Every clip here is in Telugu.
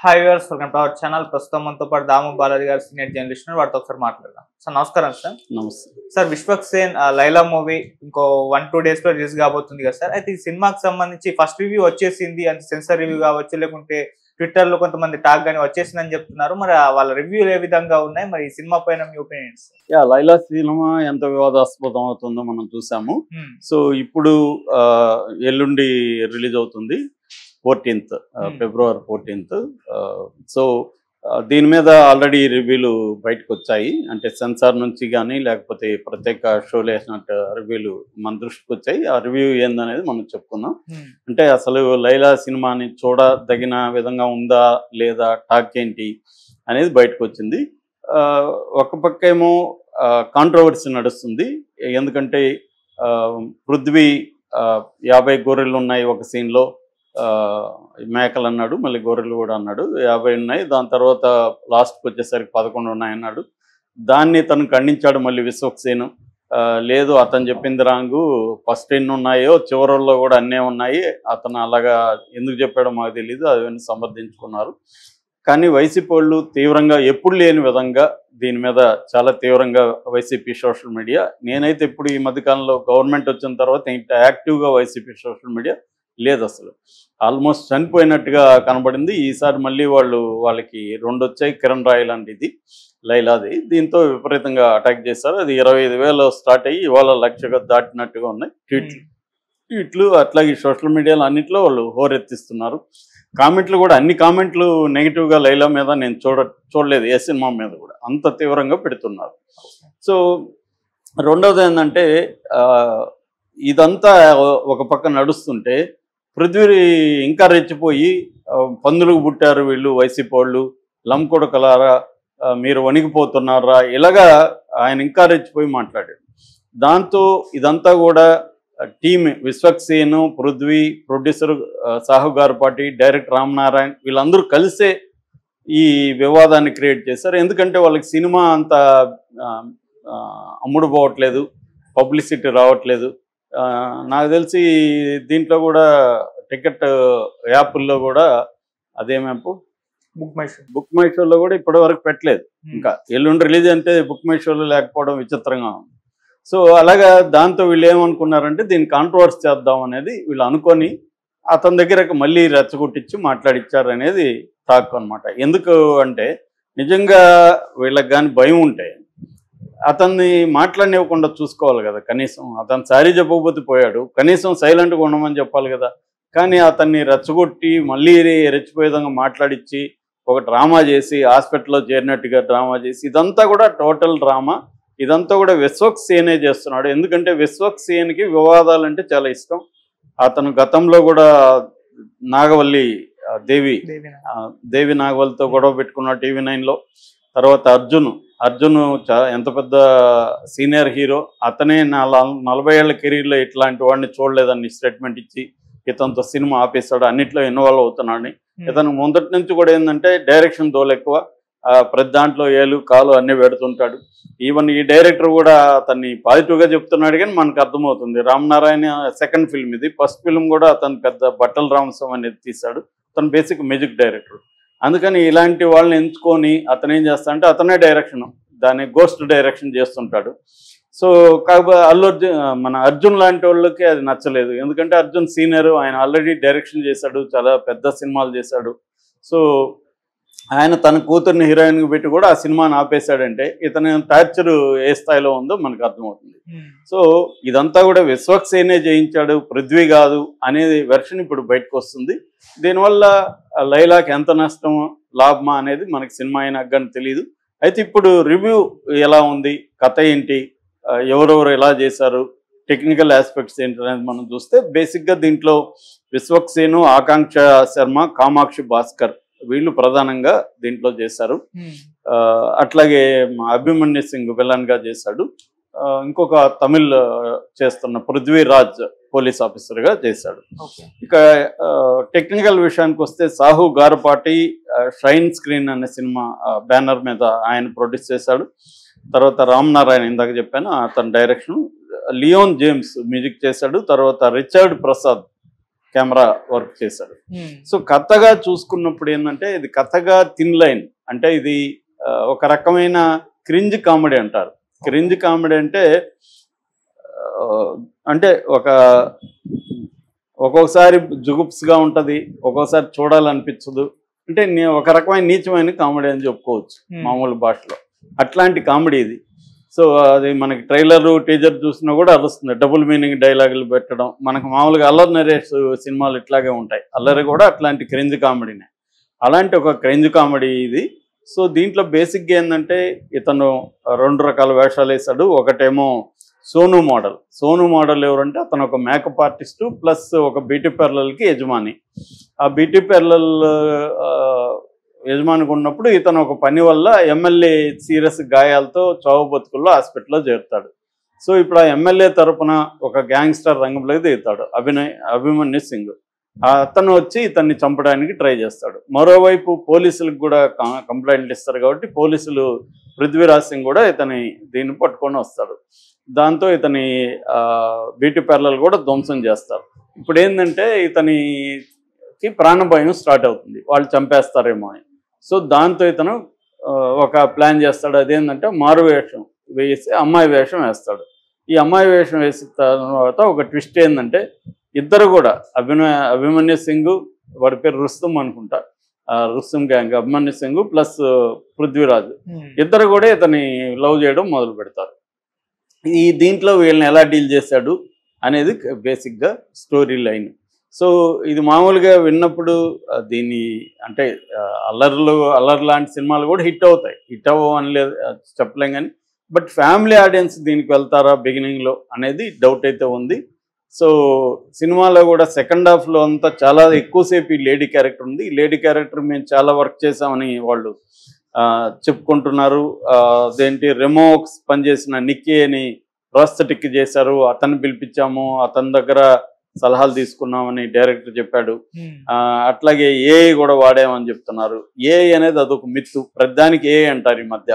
Hi viewers, welcome to our channel. ప్రస్తుతం మనతో పాటు దాము బాలాజీ గారు సీనియర్ జర్నలిస్ట్, వాటితో ఒకసారి మాట్లాడదాం. సార్ నమస్కారం. సార్ నమస్తే సార్, విశ్వక్సేన్ లైలా మూవీ ఇంకో 1-2 days లో రిలీజ్ కాబోతుంది కదా సార్. అయితే ఈ సినిమాకి సంబంధించి ఫస్ట్ రివ్యూ వచ్చేసింది, అంటే సెన్సార్ రివ్యూ కావచ్చు, లేకుంటే ట్విట్టర్ లో కొంతమంది టాక్ గానీ వచ్చేసిందని చెప్తున్నారు. మరి వాళ్ళ రివ్యూలు ఏ విధంగా ఉన్నాయి, మరి ఈ సినిమా పైన మీ ఒపీనియన్స్? లైలా సినిమా ఎంత వివాదాస్పదం అవుతుందో మనం చూసాము. సో ఇప్పుడు ఎల్లుండి రిలీజ్ అవుతుంది 14th ఫిబ్రవరి 14th. సో దీని మీద ఆల్రెడీ రివ్యూలు బయటకు వచ్చాయి. అంటే సెన్సార్ నుంచి కానీ లేకపోతే ప్రత్యేక షోలు వేసినట్టు రివ్యూలు మన దృష్టికి వచ్చాయి. ఆ రివ్యూ ఏందనేది మనం చెప్పుకుందాం. అంటే అసలు లైలా సినిమాని చూడదగిన విధంగా ఉందా లేదా, టాక్ ఏంటి అనేది బయటకు వచ్చింది. ఒక పక్క ఏమో కాంట్రవర్సీ నడుస్తుంది. ఎందుకంటే పృథ్వీ 50 గొర్రెలు ఉన్నాయి ఒక సీన్లో, మేకలు అన్నాడు, మళ్ళీ గొర్రెలు కూడా అన్నాడు, 50 ఉన్నాయి. దాని తర్వాత లాస్ట్కి వచ్చేసరికి 11 ఉన్నాయన్నాడు. దాన్ని తను ఖండించాడు మళ్ళీ విశ్వక్సేన్. లేదు, అతను చెప్పింది రాంగు, ఫస్ట్ ఎన్ని ఉన్నాయో చివరిలో కూడా అన్నీ ఉన్నాయి, అతను అలాగా ఎందుకు చెప్పాడో మాకు తెలియదు, అవన్నీ సమర్థించుకున్నారు. కానీ వైసీపీ వాళ్ళు తీవ్రంగా ఎప్పుడు లేని విధంగా దీని మీద చాలా తీవ్రంగా వైసీపీ సోషల్ మీడియా, నేనైతే ఇప్పుడు ఈ మధ్యకాలంలో గవర్నమెంట్ వచ్చిన తర్వాత ఇంత యాక్టివ్గా వైసీపీ సోషల్ మీడియా లేదు, అసలు ఆల్మోస్ట్ చనిపోయినట్టుగా కనబడింది. ఈసారి మళ్ళీ వాళ్ళకి 2 వచ్చాయి, కిరణ్ రాయ్ లాంటిది, లైలాది. దీంతో విపరీతంగా అటాక్ చేశారు. అది 25,000 స్టార్ట్ అయ్యి ఇవాళ 1,00,000 దాటినట్టుగా ఉన్నాయి ట్వీట్లు. అట్లాగే సోషల్ మీడియాలో అన్నింటిలో వాళ్ళు హోరెత్తిస్తున్నారు. కామెంట్లు కూడా, అన్ని కామెంట్లు నెగిటివ్గా లైలా మీద నేను చూడలేదు. ఏ సినిమా మీద కూడా అంత తీవ్రంగా పెడుతున్నారు. సో రెండవది ఏంటంటే, ఇదంతా ఒక పక్క నడుస్తుంటే పృథ్వీ ఇంకా రెచ్చిపోయి పందులకు పుట్టారు వీళ్ళు వైసీపీ వాళ్ళు, లంకొడకలారా మీరు వణికిపోతున్నారా, ఇలాగా ఆయన ఇంకా రెచ్చిపోయి మాట్లాడాడు. దాంతో ఇదంతా కూడా team Vishwaksen, Prithvi, producer Sahu గార్పాటి, director Ramanarayan, వీళ్ళందరూ కలిసే ఈ వివాదాన్ని క్రియేట్ చేశారు. ఎందుకంటే వాళ్ళకి సినిమా అంత అమ్ముడు పోవట్లేదు, పబ్లిసిటీ రావట్లేదు. నాకు తెలిసి దీంట్లో కూడా టికెట్ యాప్ల్లో కూడా, అదేం యాప్, బుక్ మై షోలో కూడా ఇప్పటి వరకు పెట్టలేదు. ఇంకా ఎల్లుండి రిలీజ్ అంటే బుక్ మై షోలో లేకపోవడం విచిత్రంగా ఉంది. సో అలాగా దాంతో వీళ్ళు ఏమనుకున్నారంటే దీన్ని కాంట్రవర్సీ చేద్దాం అనేది వీళ్ళు అనుకొని అతని దగ్గర మళ్ళీ రెచ్చగొట్టించి మాట్లాడిచ్చారు అనేది టాక్ అనమాట. ఎందుకు అంటే నిజంగా వీళ్ళకి కానీ భయం ఉంటే అతన్ని మాట్లాడనివ్వకుండా చూసుకోవాలి కదా. కనీసం అతను సారీ చెప్పకపోతే పోయాడు, కనీసం సైలెంట్గా ఉండమని చెప్పాలి కదా. కానీ అతన్ని రెచ్చగొట్టి మళ్ళీ రెచ్చిపోయే విధంగా మాట్లాడిచ్చి ఒక డ్రామా చేసి, హాస్పిటల్లో చేరినట్టుగా డ్రామా చేసి, ఇదంతా కూడా టోటల్ డ్రామా. ఇదంతా కూడా విశ్వక్సేనే చేస్తున్నాడు. ఎందుకంటే విశ్వక్సేన్కి వివాదాలంటే చాలా ఇష్టం. అతను గతంలో కూడా నాగవల్లి దేవి నాగవల్లితో గొడవ పెట్టుకున్నాడు TV9లో. తర్వాత అర్జున్ ఎంత పెద్ద సీనియర్ హీరో, అతనే 40 ఏళ్ల కెరీర్లో ఇట్లాంటి వాడిని చూడలేదని స్టేట్మెంట్ ఇచ్చి ఇతనితో సినిమా ఆపేస్తాడు, అన్నిట్లో ఇన్వాల్వ్ అవుతున్నాడని. ఇతను మొదటి నుంచి కూడా ఏంటంటే డైరెక్షన్ తోలు ఎక్కువ, ప్రతి దాంట్లో ఏలు కాలు అన్నీ పెడుతుంటాడు. ఈవెన్ ఈ డైరెక్టర్ కూడా అతన్ని పాజిటివ్గా చెప్తున్నాడు, కానీ మనకు అర్థమవుతుంది రామనారాయణ సెకండ్ ఫిల్మ్ ఇది. ఫస్ట్ ఫిల్మ్ కూడా అతను పెద్ద బట్టల రామస్వామి అనేది తీశాడు. అతను బేసిక్ మ్యూజిక్ డైరెక్టర్. అందుకని ఇలాంటి వాళ్ళని ఎంచుకొని అతను ఏం చేస్తాడంటే అతనే డైరెక్షన్, దాన్ని గోస్ట్ డైరెక్షన్ చేస్తుంటాడు. సో కాకపోతే మన అర్జున్ లాంటి వాళ్ళకి అది నచ్చలేదు. ఎందుకంటే అర్జున్ సీనియర్, ఆయన ఆల్రెడీ డైరెక్షన్ చేశాడు, చాలా పెద్ద సినిమాలు చేశాడు. సో ఆయన తన కూతుర్ని హీరోయిన్కి పెట్టి కూడా ఆ సినిమాని ఆపేశాడంటే ఇతని టార్చర్ ఏ స్థాయిలో ఉందో మనకు అర్థమవుతుంది. సో ఇదంతా కూడా విశ్వక్సేనే జయించాడు, పృథ్వీ కాదు అనేది వెర్షన్ ఇప్పుడు బయటకు వస్తుంది. దీనివల్ల లైలాకి ఎంత నష్టం లాభమా అనేది మనకి సినిమా అయినా కానీ తెలియదు. అయితే ఇప్పుడు రివ్యూ ఎలా ఉంది, కథ ఏంటి, ఎవరెవరు ఎలా చేశారు, టెక్నికల్ ఆస్పెక్ట్స్ ఏంటి అనేది మనం చూస్తే బేసిక్గా దీంట్లో విశ్వక్సేను, ఆకాంక్ష శర్మ, కామాక్షి భాస్కర్ వీళ్ళు ప్రధానంగా దీంట్లో చేశారు. అట్లాగే అభిమన్యు సింగ్ విలన్గా చేశాడు. ఇంకొక తమిళ్ చేస్తున్న పృథ్వీరాజ్ పోలీస్ ఆఫీసర్గా చేశాడు. ఇక టెక్నికల్ విషయానికి వస్తే సాహు గార్పాటి షైన్ స్క్రీన్ అనే సినిమా బ్యానర్ మీద ఆయన ప్రొడ్యూస్ చేశాడు. తర్వాత రామనారాయణ ఇందాక చెప్పాను, అతని డైరెక్షన్. లియోన్ జేమ్స్ మ్యూజిక్ చేశాడు. తర్వాత రిచర్డ్ ప్రసాద్ కెమెరా వర్క్ చేశాడు. సో కథగా చూసుకున్నప్పుడు ఏంటంటే ఇది కథగా థిన్ లైన్, అంటే ఇది ఒక రకమైన క్రింజ్ కామెడీ అంటారు. క్రింజ్ కామెడీ అంటే అంటే ఒక్కొక్కసారి జుగుప్స్గా ఉంటుంది, ఒక్కొక్కసారి చూడాలనిపించదు. అంటే ఒక రకమైన నీచమైన కామెడీ అని చెప్పుకోవచ్చు మామూలు భాషలో. అట్లాంటి కామెడీ ఇది. సో అది మనకి ట్రైలర్ టీజర్ చూసినా కూడా అరుస్తుంది. డబుల్ మీనింగ్ డైలాగులు పెట్టడం, మనకు మామూలుగా అల్లరి నరేష్ సినిమాలు ఇట్లాగే ఉంటాయి. అల్లరి కూడా అట్లాంటి క్రింజ్ కామెడీనే. అలాంటి ఒక క్రింజ్ కామెడీ ఇది. సో దీంట్లో బేసిక్గా ఏంటంటే ఇతను 2 రకాల వేషాలు వేశాడు. ఒకటేమో సోను మోడల్. సోను మోడల్ ఎవరంటే అతను ఒక మేకప్ ఆర్టిస్టు ప్లస్ ఒక బ్యూటీ పార్లర్కి యజమాని. ఆ బ్యూటీ పార్లర్ యజమానికి ఉన్నప్పుడు ఇతను ఒక పని వల్ల ఎమ్మెల్యే సీరియస్ గాయాలతో చావు బతుకుల్లో హాస్పిటల్లో చేరుతాడు. సో ఇప్పుడు ఆ ఎమ్మెల్యే తరపున ఒక గ్యాంగ్స్టర్ రంగంలోకి దిగుతాడు అభిమన్యు సింగ్. అతను వచ్చి ఇతన్ని చంపడానికి ట్రై చేస్తాడు. మరోవైపు పోలీసులకు కూడా కంప్లైంట్లు ఇస్తారు కాబట్టి పోలీసులు పృథ్వీరాజ్ సింగ్ కూడా దీన్ని పట్టుకొని వస్తాడు. దాంతో ఇతని బ్యూటీ పార్లర్ కూడా ధ్వంసం చేస్తారు. ఇప్పుడు ఏంటంటే ఇతనికి ప్రాణభయం స్టార్ట్ అవుతుంది, వాళ్ళు చంపేస్తారేమో అని. సో దాంతో ఇతను ఒక ప్లాన్ చేస్తాడు. అదేంటంటే మారు వేషం వేసి అమ్మాయి వేషం వేస్తాడు. ఈ అమ్మాయి వేషం వేసిన తర్వాత ఒక ట్విస్ట్ ఏంటంటే ఇద్దరు కూడా అభిమన్యు సింగ్, వాడి పేరు రుస్తుం అనుకుంటా, రుస్తుం గ్యాంగ్, అభిమన్యు సింగ్ ప్లస్ పృథ్వీరాజ్ ఇద్దరు కూడా ఇతని లవ్ చేయడం మొదలు పెడతారు. దీంట్లో వీళ్ళని ఎలా డీల్ చేశాడు అనేది బేసిక్గా స్టోరీ లైన్. సో ఇది మామూలుగా విన్నప్పుడు దీన్ని అంటే అల్లరి లాంటి సినిమాలు కూడా హిట్ అవుతాయి, హిట్ అవ్వవు అని లేదు చెప్పలేం. కానీ బట్ ఫ్యామిలీ ఆడియన్స్ దీనికి వెళ్తారా బిగినింగ్లో అనేది డౌట్ అయితే ఉంది. సో సినిమాలో కూడా సెకండ్ హాఫ్లో అంతా చాలా ఎక్కువసేపు ఈ లేడీ క్యారెక్టర్ ఉంది. ఈ లేడీ క్యారెక్టర్ మేము చాలా వర్క్ చేసామని వాళ్ళు చెప్పుకుంటున్నారు. అదేంటి రెమోక్స్ పనిచేసిన నిక్కీ అని ప్రాస్థెటిక్ చేశారు, అతన్ని పిలిపించాము, అతని దగ్గర సలహాలు తీసుకున్నామని డైరెక్టర్ చెప్పాడు. అట్లాగే ఏఐ కూడా వాడామని చెప్తున్నారు. ఏఐ అనేది అదొక మిత్తు, ప్రతిదానికి ఏఐ అంటారు ఈ మధ్య.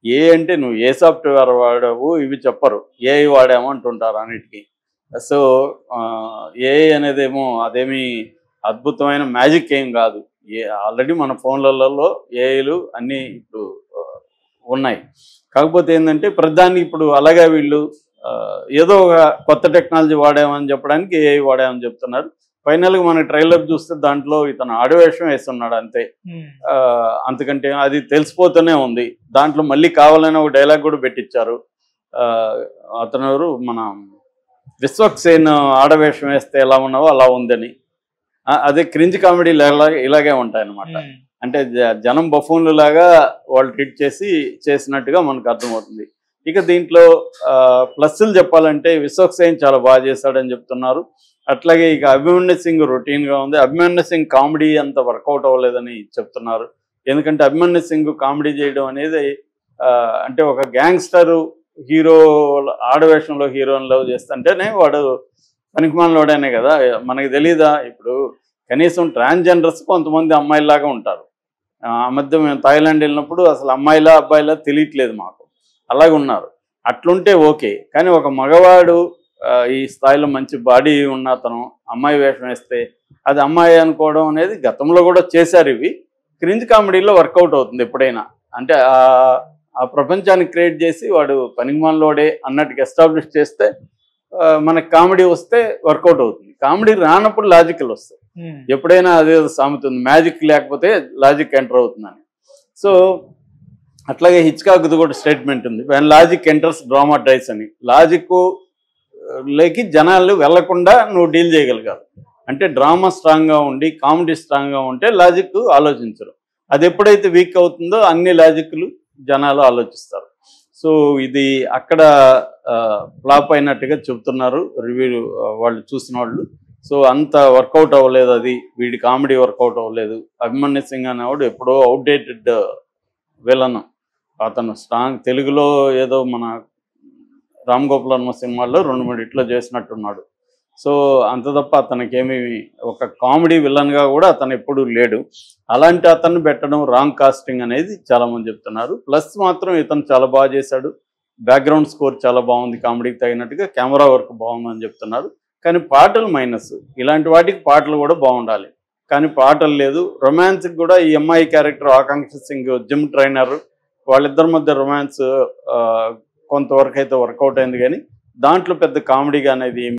ఏ అంటే నువ్వు ఏ సాఫ్ట్వేర్ వాడావు ఇవి చెప్పరు, ఏఐ వాడాము అంటుంటారు అన్నిటికీ. సో ఏఐ అనేదేమో అదేమి అద్భుతమైన మ్యాజిక్ ఏం కాదు. ఆల్రెడీ మన ఫోన్లలో ఏఐలు అన్నీ ఇప్పుడు ఉన్నాయి. కాకపోతే ఏంటంటే ప్రధానికి ఇప్పుడు అలాగే వీళ్ళు ఏదో ఒక కొత్త టెక్నాలజీ వాడామని చెప్పడానికి ఏఐ వాడామని చెప్తున్నారు. ఫైనల్గా మన ట్రైలర్ చూస్తే దాంట్లో ఇతను ఆడవేషం వేస్తున్నాడు అంతే, అంతకంటే అది తెలిసిపోతూనే ఉంది. దాంట్లో మళ్ళీ కావాలని ఒక డైలాగ్ కూడా పెట్టించారు. అతను ఎవరు మన విశ్వక్సేన్ ఆడవేషం వేస్తే ఎలా ఉన్నావో అలా ఉందని. అదే క్రింజ్ కామెడీలు ఇలాగే ఉంటాయన్నమాట. అంటే జనం బఫూన్లు లాగా వాళ్ళు ట్రీట్ చేసినట్టుగా మనకు అర్థమవుతుంది. ఇక దీంట్లో ప్లస్లు చెప్పాలంటే విశ్వక్సేన్ చాలా బాగా చేశాడని చెప్తున్నారు. అట్లాగే ఇక అభిమన్యు సింగ్ రొటీన్గా ఉంది. అభిమన్యు సింగ్ కామెడీ అంత వర్కౌట్ అవ్వలేదని చెప్తున్నారు. ఎందుకంటే అభిమన్యు సింగ్ కామెడీ చేయడం అనేది అంటే ఒక గ్యాంగ్స్టరు హీరో ఆడవేషంలో హీరోని లవ్ చేస్తుంటేనే వాడు పనికిమాలినోడనే కదా. మనకి తెలీదా? ఇప్పుడు కనీసం ట్రాన్స్జెండర్స్ కొంతమంది అమ్మాయిలాగా ఉంటారు. ఆ మధ్య మేము థాయిలాండ్ వెళ్ళినప్పుడు అసలు అమ్మాయిలా అబ్బాయిలా తెలియట్లేదు మాకు, అలాగే ఉన్నారు. అట్లుంటే ఓకే, కానీ ఒక మగవాడు ఈ స్థాయిలో మంచి బాడీ ఉన్న అతను అమ్మాయి వేషం వేస్తే అది అమ్మాయి అనుకోవడం అనేది గతంలో కూడా చేశారు. ఇవి క్రింజ్ కామెడీలో వర్కౌట్ అవుతుంది ఎప్పుడైనా. అంటే ఆ ప్రపంచాన్ని క్రియేట్ చేసి వాడు పనికిమాలినోడే అన్నట్టుగా ఎస్టాబ్లిష్ చేస్తే మనకి కామెడీ వస్తే వర్కౌట్ అవుతుంది. కామెడీ రానప్పుడు లాజికల్ వస్తాయి. ఎప్పుడైనా అదే సామెత ఉంది, మ్యాజిక్ లేకపోతే లాజిక్ ఎంటర్ అవుతుందని. సో అట్లాగే హిచ్కాక్ది కూడా స్టేట్మెంట్ ఉంది, when logic enters drama dies అని. లాజిక్ లేకి జనాలు వెళ్లకుండా నువ్వు డీల్ చేయగలగాలి. అంటే డ్రామా స్ట్రాంగ్గా ఉండి కామెడీ స్ట్రాంగ్గా ఉంటే లాజిక్ ఆలోచించరు. అది ఎప్పుడైతే వీక్ అవుతుందో అన్ని లాజిక్లు జనాలు ఆలోచిస్తారు. సో ఇది అక్కడ ఫ్లాప్ అయినట్టుగా చెబుతున్నారు రివ్యూ వాళ్ళు చూసిన వాళ్ళు. సో అంత వర్కౌట్ అవ్వలేదు, అది వీడి కామెడీ వర్కౌట్ అవ్వలేదు. అభిమన్యు సింగ్ అనేవాడు ఎప్పుడో అవుట్డేటెడ్ విలన్. అతను స్ట్రాంగ్ తెలుగులో ఏదో మన రామ్ గోపాల్ వర్మ సినిమాల్లో 2-3 ఇట్లా చేసినట్టున్నాడు. సో అంత తప్ప అతనికి ఏమీ ఒక కామెడీ విలన్గా కూడా అతను ఎప్పుడూ లేడు. అలాంటి అతన్ని పెట్టడం రాంగ్ కాస్టింగ్ అనేది చాలామంది చెప్తున్నారు. ప్లస్ మాత్రం ఇతను చాలా బాగా చేశాడు, బ్యాక్గ్రౌండ్ స్కోర్ చాలా బాగుంది, కామెడీకి తగినట్టుగా కెమెరా వర్క్ బాగుందని చెప్తున్నారు. కానీ పాటలు మైనస్. ఇలాంటి వాటికి పాటలు కూడా బాగుండాలి, కానీ పాటలు లేదు. రొమాన్స్కి కూడా ఈ అమ్మాయి క్యారెక్టర్ ఆకాంక్ష సింగ్ జిమ్ ట్రైనర్, వాళ్ళిద్దరి మధ్య రొమాన్స్ కొంతవరకు అయితే వర్కౌట్ అయింది, కానీ దాంట్లో పెద్ద కామెడీగా అనేది